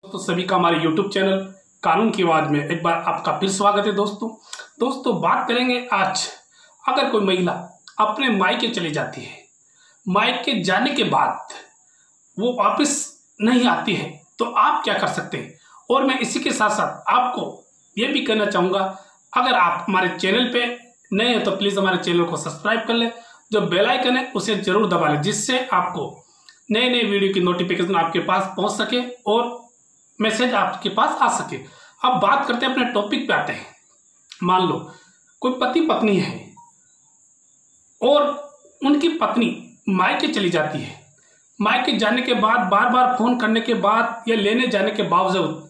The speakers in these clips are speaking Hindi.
तो सभी का हमारे YouTube चैनल कानून की आवाज़ में एक बार आपका फिर स्वागत है। दोस्तों बात करेंगे आज, अगर कोई महिला अपने मायके चली जाती है, मायके जाने के बाद वो वापस नहीं आती है, तो आप क्या कर सकते हैं। और मैं इसी के साथ साथ आपको ये भी कहना चाहूँगा, अगर आप हमारे चैनल पे नए हैं तो प्लीज़ हमारे चैनल को सब्सक्राइब कर लें, जो बेल आइकन है उसे ज़रूर दबा लें, जिससे आपको नए नए वीडियो की नोटिफिकेशन आपके पास पहुंच सके और मैसेज आपके पास आ सके। अब बात करते हैं, अपने टॉपिक पे आते हैं। मान लो कोई पति पत्नी है और उनकी पत्नी मायके चली जाती है। मायके जाने के बाद बार बार फोन करने के बाद या लेने जाने के बावजूद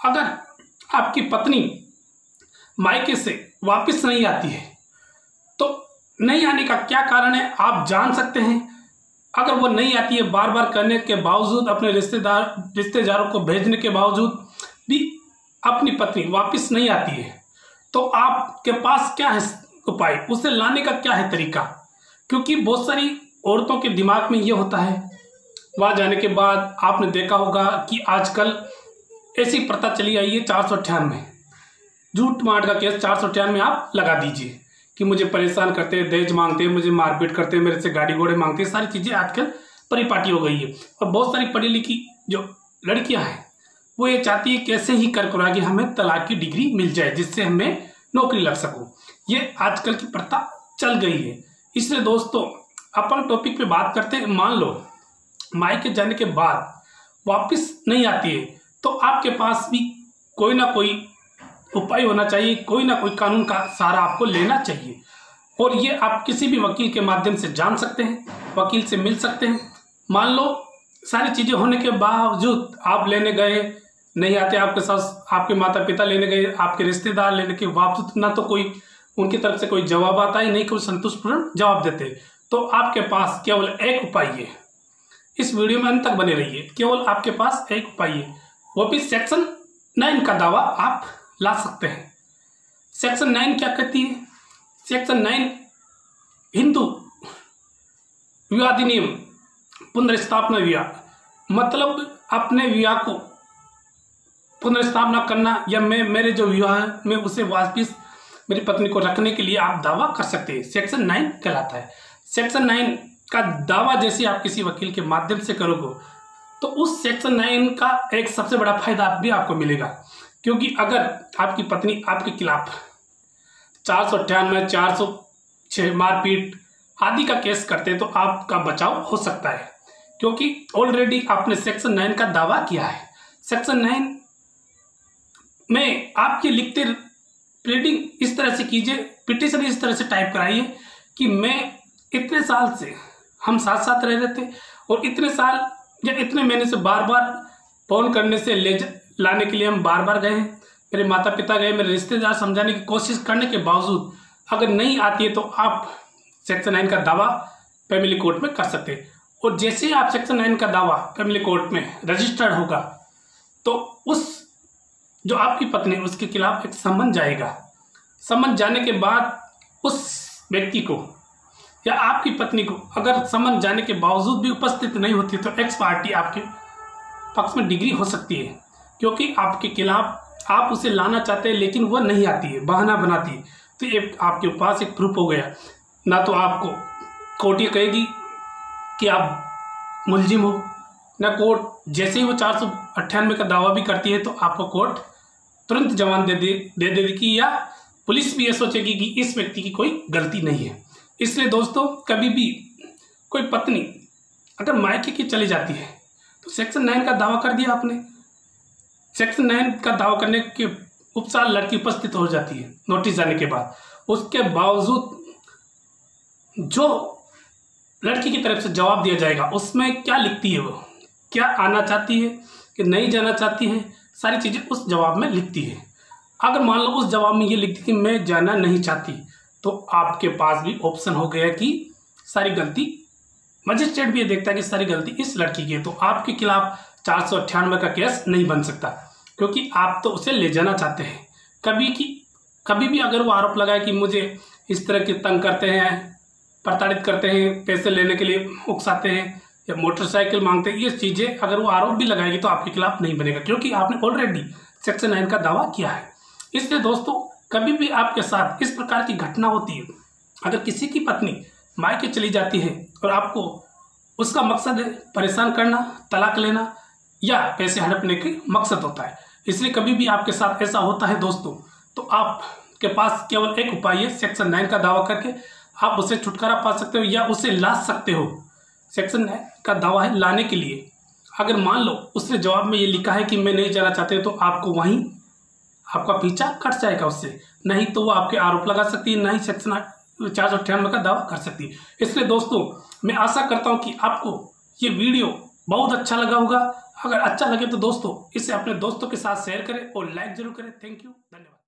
अगर आपकी पत्नी मायके से वापस नहीं आती है, तो नहीं आने का क्या कारण है आप जान सकते हैं। अगर वो नहीं आती है, बार बार करने के बावजूद, अपने रिश्तेदारों को भेजने के बावजूद भी अपनी पत्नी वापस नहीं आती है, तो आपके पास क्या है उपाय, उसे लाने का क्या है तरीका। क्योंकि बहुत सारी औरतों के दिमाग में ये होता है, वहाँ जाने के बाद आपने देखा होगा कि आजकल ऐसी प्रथा चली आई है 498 झूठ मार का केस 498 आप लगा दीजिए कि मुझे परेशान करते हैं, दहेज मांगते हैं, मुझे मारपीट करते हैं, मेरे से गाड़ी घोड़े मांगते हैं। सारी चीज़ें आजकल परिपाटी हो गई है और बहुत सारी पढ़ी लिखी जो लड़कियां हैं वो ये चाहती है कैसे ही कर करा के हमें तलाक की डिग्री मिल जाए, जिससे हमें नौकरी लग सकूं। ये आजकल की प्रथा चल गई है। इसलिए दोस्तों अपन टॉपिक पे बात करते हैं। मान लो मायके जाने के बाद वापस नहीं आती है, तो आपके पास भी कोई ना कोई उपाय होना चाहिए, कोई ना कोई कानून का सहारा आपको लेना चाहिए। और ये आप किसी भी वकील के माध्यम से जान सकते हैं, वकील से मिल सकते हैं। मान लो सारी चीज़ें होने के बावजूद आप लेने गए, नहीं आते, आपके साथ आपके माता पिता लेने गए, आपके रिश्तेदार लेने के बावजूद ना तो कोई उनकी तरफ से कोई जवाब आता है, नहीं कोई संतुष्टपूर्ण जवाब देते, तो आपके पास केवल एक उपाय है। इस वीडियो में अंत तक बने रहिए। केवल आपके पास एक उपाय है, वो भी सेक्शन 9 का दावा आप ला सकते हैं। सेक्शन 9 क्या कहती है? सेक्शन 9 हिंदू विवाह अधिनियम पुनर्स्थापना विवाह, मतलब अपने विवाह को पुनर्स्थापना करना, या मेरे जो विवाह है मैं उसे वापस मेरी पत्नी को रखने के लिए आप दावा कर सकते हैं। सेक्शन 9 कहलाता है। सेक्शन 9 का दावा जैसे आप किसी वकील के माध्यम से करोगे, तो उस सेक्शन 9 का एक सबसे बड़ा फायदा भी आपको मिलेगा। क्योंकि अगर आपकी पत्नी आपके खिलाफ 498, 406 मारपीट आदि का केस करते हैं, तो आपका बचाव हो सकता है, क्योंकि ऑलरेडी आपने सेक्शन 9 का दावा किया है। सेक्शन 9 में आपके लिखते प्लीडिंग इस तरह से कीजिए, पिटीशन इस तरह से टाइप कराइए कि मैं इतने साल से हम साथ साथ रह रहे थे और इतने साल या इतने महीने से बार बार फोन करने से लाने के लिए हम बार बार गए हैं, मेरे माता पिता गए, मेरे रिश्तेदार समझाने की कोशिश करने के बावजूद अगर नहीं आती है, तो आप सेक्शन 9 का दावा फैमिली कोर्ट में कर सकते हैं। और जैसे ही आप सेक्शन 9 का दावा फैमिली कोर्ट में रजिस्टर्ड होगा, तो उस जो आपकी पत्नी है उसके खिलाफ एक समन जाएगा। समन जाने के बाद उस व्यक्ति को या आपकी पत्नी को अगर समन जाने के बावजूद भी उपस्थित नहीं होती, तो एक्स पार्टी आपके पक्ष में डिग्री हो सकती है, क्योंकि आपके खिलाफ आप उसे लाना चाहते हैं लेकिन वह नहीं आती है, बहाना बनाती है। तो ये आपके पास एक प्रूफ हो गया। ना तो आपको कोर्ट ये कहेगी कि आप मुलजिम हो, ना कोर्ट जैसे ही वो 498 का दावा भी करती है, तो आपको कोर्ट तुरंत जवाब दे देगी, या पुलिस भी ये सोचेगी कि इस व्यक्ति की कोई गलती नहीं है। इसलिए दोस्तों कभी भी कोई पत्नी अगर मायके की चली जाती है, तो सेक्शन 9 का दावा कर दिया आपने, सेक्शन 9 का दावा करने के उपसार लड़की उपस्थित हो जाती है नोटिस जाने के बाद, उसके बावजूद जो लड़की की तरफ से जवाब दिया जाएगा उसमें क्या लिखती है, वो क्या आना चाहती है कि नहीं जाना चाहती है, सारी चीज़ें उस जवाब में लिखती है। अगर मान लो उस जवाब में ये लिखती कि मैं जाना नहीं चाहती, तो आपके पास भी ऑप्शन हो गया कि सारी गलती, मजिस्ट्रेट भी ये देखता है कि सारी गलती इस लड़की की है, तो आपके खिलाफ 498 का केस नहीं बन सकता, क्योंकि आप तो उसे ले जाना चाहते हैं। कभी भी अगर वो आरोप लगाए कि मुझे इस तरह के तंग करते हैं, प्रताड़ित करते हैं, पैसे लेने के लिए उकसाते हैं, या मोटरसाइकिल मांगते हैं, ये चीज़ें अगर वो आरोप भी लगाएगी तो आपके खिलाफ नहीं बनेगा, क्योंकि आपने ऑलरेडी सेक्शन 9 का दावा किया है। इसलिए दोस्तों कभी भी आपके साथ इस प्रकार की घटना होती है, अगर किसी की पत्नी मायके चली जाती है और आपको उसका मकसद है परेशान करना, तलाक लेना या पैसे हड़पने के मकसद होता है, इसलिए कभी भी आपके साथ ऐसा होता है दोस्तों, तो आपके पास केवल एक उपाय है, सेक्शन 9 का दावा करके आप उससे छुटकारा पा सकते हो या उसे ला सकते हो। सेक्शन 9 का दावा है लाने के लिए, अगर मान लो उसने जवाब में ये लिखा है कि मैं नहीं जाना चाहते, तो आपको वहीं आपका पीछा कट जाएगा उससे, नहीं तो वो आपके आरोप लगा सकती है, नहीं सेक्शन 498 का दावा कर सकती है। इसलिए दोस्तों मैं आशा करता हूँ कि आपको ये वीडियो बहुत अच्छा लगा होगा। अगर अच्छा लगे तो दोस्तों इसे अपने दोस्तों के साथ शेयर करें और लाइक जरूर करें। थैंक यू, धन्यवाद।